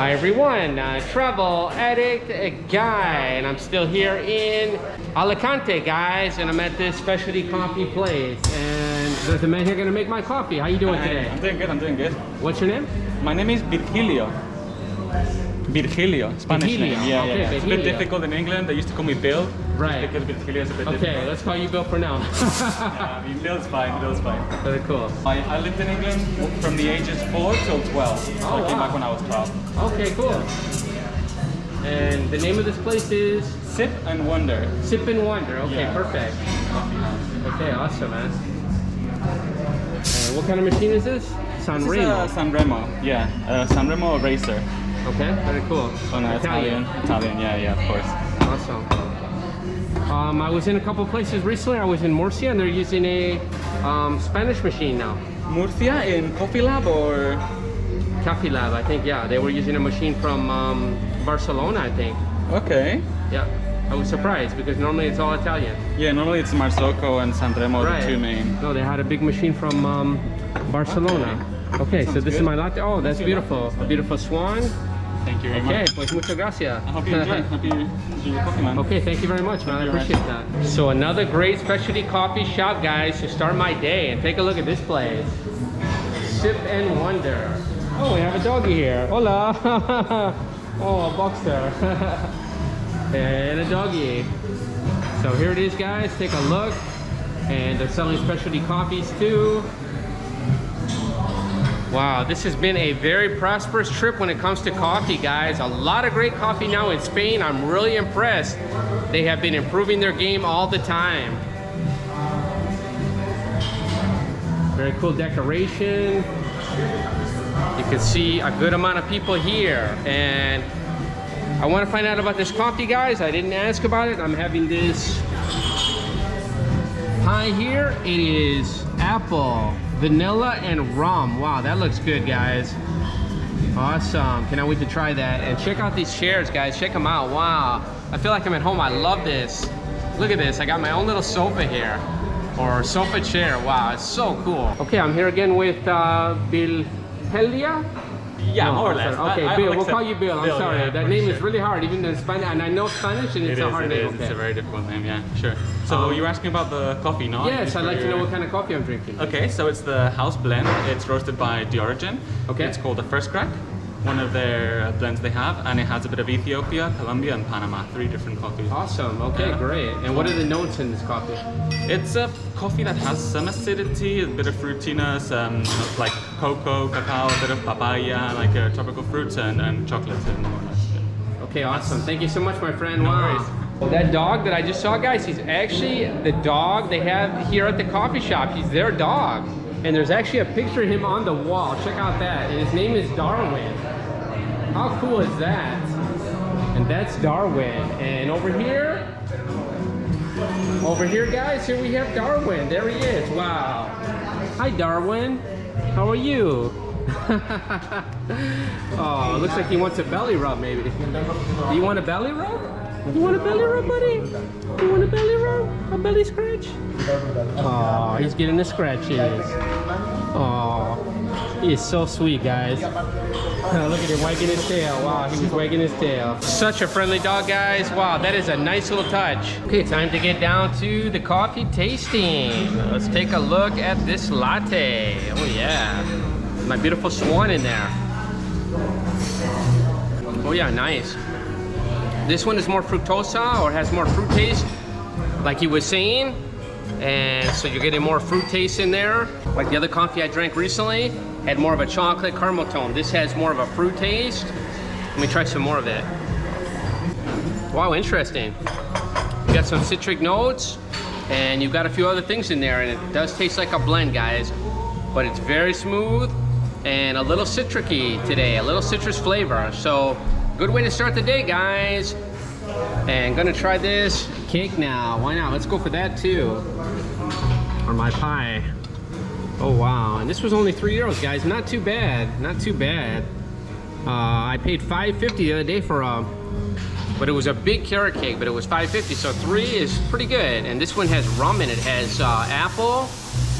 Hi everyone, travel addict guy, and I'm still here in Alicante, guys, and I'm at this specialty coffee place, and there's a man here gonna make my coffee. How you doing today? I'm doing good, I'm doing good. What's your name? My name is Virgilio. Virgilio, Spanish Virgilio. name. Yeah, Okay, yeah. It's a bit Virgilio. difficult in England. They used to call me Bill. Right. Because Virgilio is a bit Okay, difficult. let's call you Bill for now. Yeah, I mean, Bill's fine, Bill's fine. Very cool. I lived in England from the ages 4 till 12. So I came wow. back when I was 12. Okay, cool. And the name of this place is? Sip and Wonder. Sip and Wonder. Okay, Yeah. perfect. Okay, awesome, man. And what kind of machine is this? Sanremo. This is Sanremo, yeah. Sanremo eraser. Okay, very cool. Oh, no, Italian, yeah, of course. Awesome. I was in a couple places recently. I was in Murcia, and they're using a Spanish machine now. Murcia in Coffee Lab or? Coffee Lab, I think, yeah. They were using a machine from Barcelona, I think. Okay. Yeah, I was surprised because normally it's all Italian. Yeah, normally it's Marzocco and Sanremo, Right. the two main. No, they had a big machine from Barcelona. Okay, so this is my latte. Oh, that's beautiful. A beautiful swan. Thank you very Okay, much. pues muchas gracias. I hope you enjoy. Hope you enjoy your coffee, man. Okay, thank you very much, man. I appreciate that. So another great specialty coffee shop, guys, to start my day. And take a look at this place. Sip and Wonder. Oh, we have a doggy here. Hola. Oh, a boxer. And a doggy. So here it is, guys. Take a look. And they're selling specialty coffees too. Wow, this has been a very prosperous trip when it comes to coffee, guys. A lot of great coffee now in Spain. I'm really impressed. They have been improving their game all the time. Very cool decoration. You can see a good amount of people here. And I want to find out about this coffee, guys. I didn't ask about it. I'm having this pie here. It is apple, vanilla, and rum. Wow, that looks good, guys. Awesome. Cannot wait to try that. And check out these chairs, guys. Check them out. Wow. I feel like I'm at home. I love this. Look at this. I got my own little sofa here. Or sofa chair. Wow, it's so cool. Okay, I'm here again with Bilhelia. Yeah, No, more or less. Okay, Bill. We'll call you Bill. I'm sorry. Yeah, that name is really hard, even in Spanish. And I know Spanish, and it's a hard name. It's a very difficult name, yeah, sure. So you were asking about the coffee, no? Yes, I'd like to know what kind of coffee I'm drinking. Okay, so it's the house blend. It's roasted by The Origin. Okay. It's called the First Crack, one of their blends they have, and it has a bit of Ethiopia, Colombia, and Panama. 3 different coffees. Awesome. Okay, Yeah. great. And what are the notes in this coffee? It's a coffee that has some acidity, a bit of fruitiness, like cocoa, cacao, a bit of papaya, like tropical fruits, and chocolate. And more or less, yeah. Okay, awesome. Thank you so much, my friend. No Wow. worries. Well, that dog that I just saw, guys, he's actually the dog they have here at the coffee shop. He's their dog. And there's actually a picture of him on the wall. Check out that. And his name is Darwin. How cool is that? And that's Darwin. And over here, guys, here we have Darwin. There he is. Wow. Hi, Darwin. How are you? Oh, looks like he wants a belly rub, maybe. Do you want a belly rub? You want a belly rub, buddy? You want a belly rub? A belly scratch? Oh, he's getting the scratches. Oh, he is so sweet, guys. Look at him wagging his tail. Wow, he was wagging his tail. Such a friendly dog, guys. Wow, that is a nice little touch. Okay, time to get down to the coffee tasting. Let's take a look at this latte. Oh yeah, my beautiful swan in there. Oh yeah, nice. This one is more fructosa, or has more fruit taste, like he was saying. And so you're getting more fruit taste in there. Like the other coffee I drank recently had more of a chocolate caramel tone. This has more of a fruit taste. Let me try some more of it. Wow, interesting. You got some citric notes, and you've got a few other things in there, and it does taste like a blend, guys. But it's very smooth and a little citric-y today, a little citrus flavor. So good way to start the day, guys. And gonna try this cake now. Why not? Let's go for that too. Or my pie. Oh wow, and this was only €3, guys. Not too bad, not too bad. I paid $5.50 the other day for a, but it was a big carrot cake, but it was $5.50, so 3 is pretty good. And this one has rum in it. It has apple,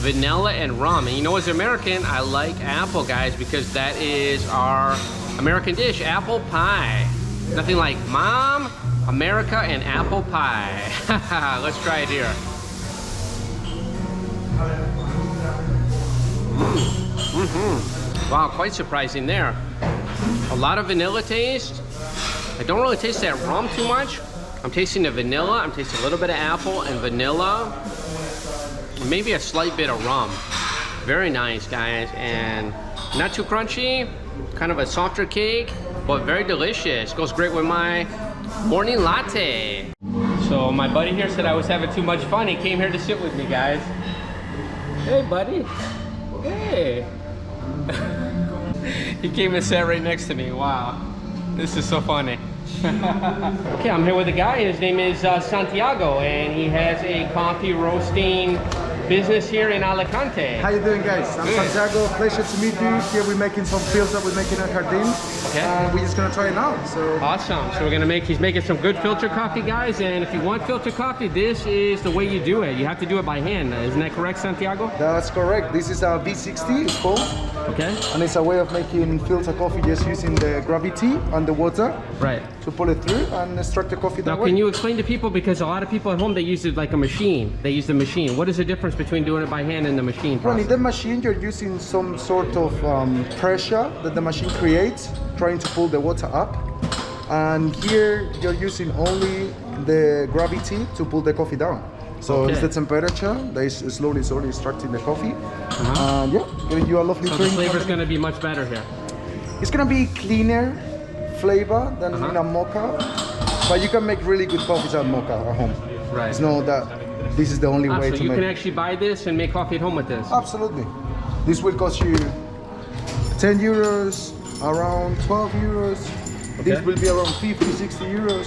vanilla, and rum. And you know, as an American, I like apple, guys, because that is our American dish, apple pie. Nothing like Mom, America, and apple pie. Let's try it here. Wow, quite surprising there. A lot of vanilla taste. I don't really taste that rum too much. I'm tasting the vanilla. I'm tasting a little bit of apple and vanilla. Maybe a slight bit of rum. Very nice, guys, and not too crunchy. Kind of a softer cake, but very delicious. Goes great with my morning latte. So my buddy here said I was having too much fun. He came here to sit with me, guys. Hey, buddy. Hey. He came and sat right next to me. Wow. This is so funny. Okay, I'm here with a guy. His name is Santiago, and he has a coffee roasting business here in Alicante. How you doing, guys? I'm Santiago. Pleasure to meet you. Here we're making some filter. We're making a jardin. Okay. And we're just gonna try it now. So awesome. So we're gonna make. He's making some good filter coffee, guys. And if you want filter coffee, this is the way you do it. You have to do it by hand. Isn't that correct, Santiago? that's correct. This is a V60. It's called. Okay. And it's a way of making filter coffee just using the gravity and the water. Right. To pull it through and extract the coffee that Now, way. can you explain to people, because a lot of people at home, they use it like a machine. They use the machine. What is the difference between doing it by hand and the machine Well, in process? the machine, you're using some sort of pressure that the machine creates, trying to pull the water up. And here, you're using only the gravity to pull the coffee down. So Okay. it's the temperature that is slowly extracting the coffee. And yeah, giving you a lovely So the drink. flavor's gonna be much better here. It's gonna be cleaner flavor than in a mocha, but you can make really good coffees at mocha at home. Right. It's not that this is the only way So to you make can it. actually buy this and make coffee at home with this. Absolutely. This will cost you 10 euros, around 12 euros. This will be around 50, 60 euros.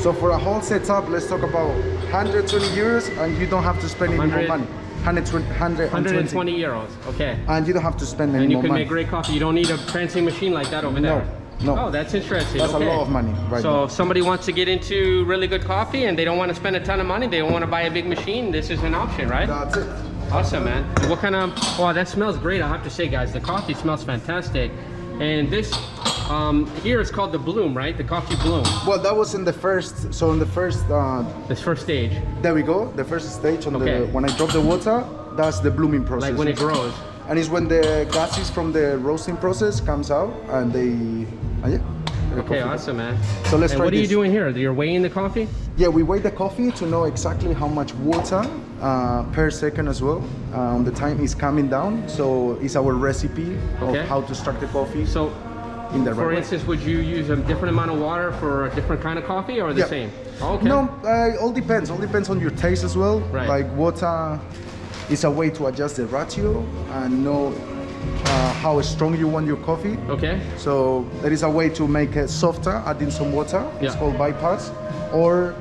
So for a whole setup, let's talk about 120 euros, and you don't have to spend any more 100 money. 120 euros. Okay. And you don't have to spend any And you more can money. make great coffee. You don't need a fancy machine like that over there. No. Oh, that's interesting. That's okay. a lot of money right So now. if somebody wants to get into really good coffee and they don't want to spend a ton of money, they don't want to buy a big machine, this is an option, right? That's it. Awesome, man. And what kind of, wow, that smells great. I have to say, guys, the coffee smells fantastic. And this, here it's called the bloom, right? The coffee bloom. Well, that was in the first, so in the first, This first stage, there we go, the first stage on Okay. when I drop the water, that's the blooming process. like when it grows. And it's when the gases from the roasting process comes out and they, yeah. the Okay, coffee. awesome, man. So let's and try what are you this. doing here? You're weighing the coffee? Yeah, we weigh the coffee to know exactly how much water per second as well. The time is coming down, so it's our recipe Okay. of how to extract the coffee. So, in the for right way. instance, would you use a different amount of water for a different kind of coffee or the Yeah. same? Oh, okay. No, all depends. All depends on your taste as well. Right. Like water is a way to adjust the ratio and know how strong you want your coffee. Okay. So there is a way to make it softer, adding some water. It's Yeah. called bypass. Or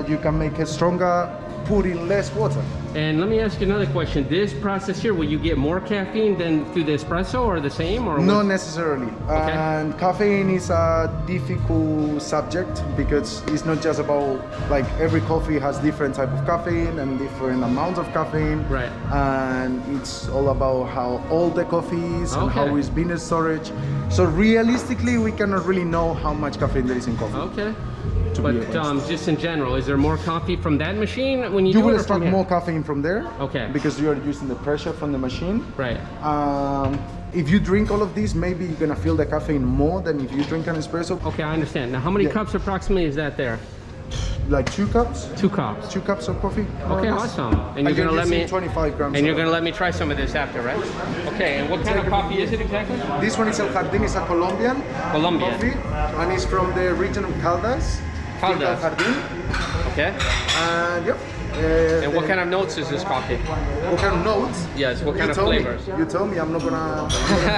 you can make it stronger, putting less water. And let me ask you another question. This process here, will you get more caffeine than through the espresso or the same? Or Not what? necessarily. Okay. And caffeine is a difficult subject because it's not just about, like, every coffee has different type of caffeine and different amounts of caffeine. Right. And it's all about how old the coffee is and how Okay. it's been in storage. So realistically, we cannot really know how much caffeine there is in coffee. Okay. To be But honest. just in general, is there more coffee from that machine when you You do will it or from extract here? more caffeine from there. Okay. Because you are using the pressure from the machine. Right. If you drink all of these, maybe you're gonna feel the caffeine more than if you drink an espresso. Okay, I understand. Now, how many Yeah. cups approximately is that there? Like 2 cups. 2 cups. 2 cups of coffee. more Okay, or less. awesome. And you're gonna let using me 25 grams. and you're of gonna let me try some of this after, right? Okay. And what kind of coffee is it exactly? This one is El Jardín, it's a Colombian Colombian. coffee, and it's from the region of Caldas. Caldas. El Jardín. Okay. And yep. And what kind of notes is this coffee? What kind of notes? Yes. What kind You of tell me. flavors? You tell me. I'm not gonna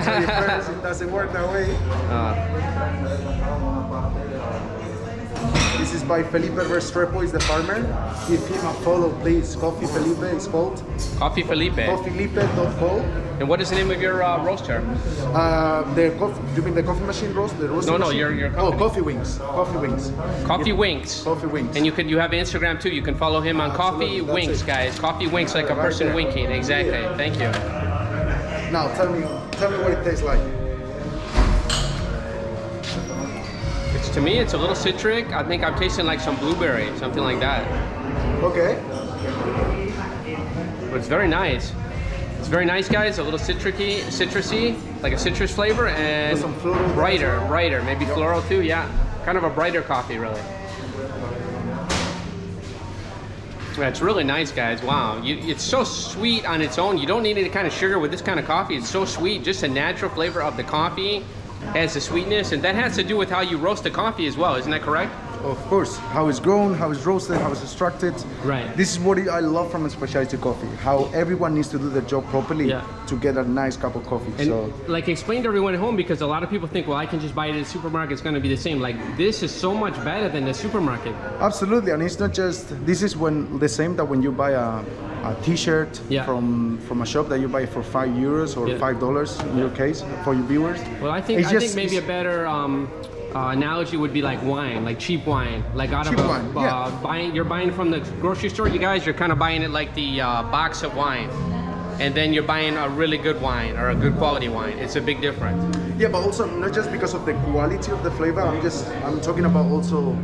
tell you first. It doesn't work that way. This is by Felipe Restrepo, is the farmer. Give him a follow, please. Coffee Felipe is called. Coffee Felipe. Coffeelipe.co. And what is the name of your roaster? The coffee. You mean the coffee machine roast? The roasting No, machine? your Oh, company. Coffee Wings. Coffee Wings. Coffee Yeah. Winks. Coffee Wings. And you have Instagram too. You can follow him on Coffee Absolutely, that's Winks, it. guys. Coffee Winks, like a Right person there. winking. Exactly. Thank you. Now tell me what it tastes like. It's, to me, it's a little citric. I think I'm tasting like some blueberry, something like that. Okay. But it's very nice. It's very nice, guys. A little citrusy, like a citrus flavor, and Some floral brighter, maybe floral too. Yeah, kind of a brighter coffee, really. Yeah, it's really nice, guys. Wow, it's so sweet on its own. You don't need any kind of sugar with this kind of coffee. It's so sweet, just a natural flavor of the coffee has the sweetness, and that has to do with how you roast the coffee as well. Isn't that correct? Of course, how it's grown, how it's roasted, how it's extracted. Right. This is what I love from a specialty coffee. How everyone needs to do their job properly to get a nice cup of coffee. And so, like, explain to everyone at home, because a lot of people think, well, I can just buy it at the supermarket, it's going to be the same. Like, this is so much better than the supermarket. absolutely, and it's not just. This is when the same that when you buy a T-shirt from a shop that you buy for €5 or $5 in your case for your viewers. Well, I think maybe a better analogy would be like wine, like cheap wine, like out of you're buying from the grocery store. You guys, you're kind of buying it like the box of wine, and then you're buying a really good wine or a good quality wine. It's a big difference. Yeah, but also not just because of the quality of the flavor. I'm talking about also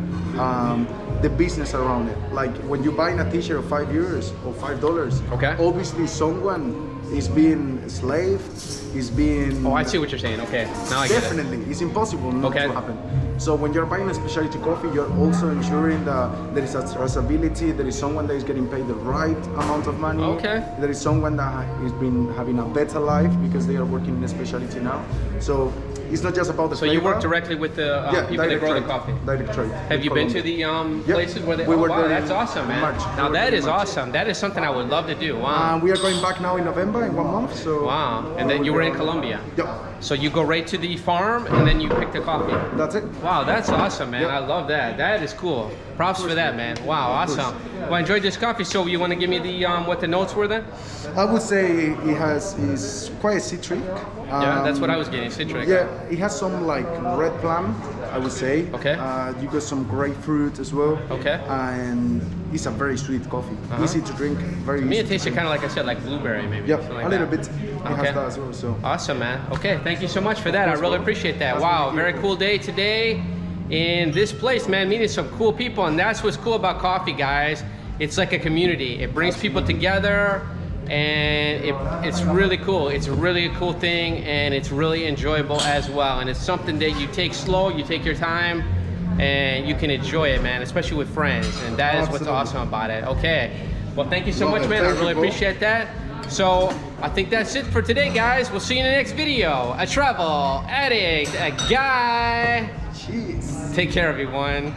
the business around it. Like when you're buying a T-shirt of €5 or $5. Okay. Obviously, someone is being enslaved. Is being. Oh, I see what you're saying. Okay, now I get it. Definitely, it's impossible not to happen. So when you're buying a specialty coffee, you're also ensuring that there is a traceability. There is someone that is getting paid the right amount of money. Okay. There is someone that has been having a better life because they are working in a specialty now. So it's not just about the flavor. So you work directly with the people that grow the coffee? Direct trade. Have you been to the places where they? We were there that's awesome, man. March. Now that is awesome. That is something I would love to do. Wow. We are going back now in November in 1 month. So. Wow. And then you were in Colombia. Yep. So you go right to the farm and then you pick the coffee. That's it. Wow, that's awesome, man. I love that. That is cool. Props for that, man. Wow, awesome. Well, I enjoyed this coffee. So you want to give me the what the notes were then? I would say is quite citric. Yeah, that's what I was getting, citric. Yeah, it has some like red plum, I would say. Okay. You got some grapefruit as well. Okay. And it's a very sweet coffee. Easy to drink, very easy. Me, it tasted kind of like I said, like blueberry maybe. Yep, like a little that. bit. It has that as well. So. Awesome, man. Okay, thank you so much for that. I really appreciate that. Wow, very cool day today in this place, man. Meeting some cool people, and that's what's cool about coffee, guys. It's like a community. It brings people together, and it's really cool. It's really a cool thing, and it's really enjoyable as well. And it's something that you take slow, you take your time, and you can enjoy it, man, especially with friends. And that is what's awesome about it. Okay. Well, thank you so much, man. I really appreciate that. So I think that's it for today, guys. We'll see you in the next video. A travel addict, a guy. Cheers. Take care, everyone.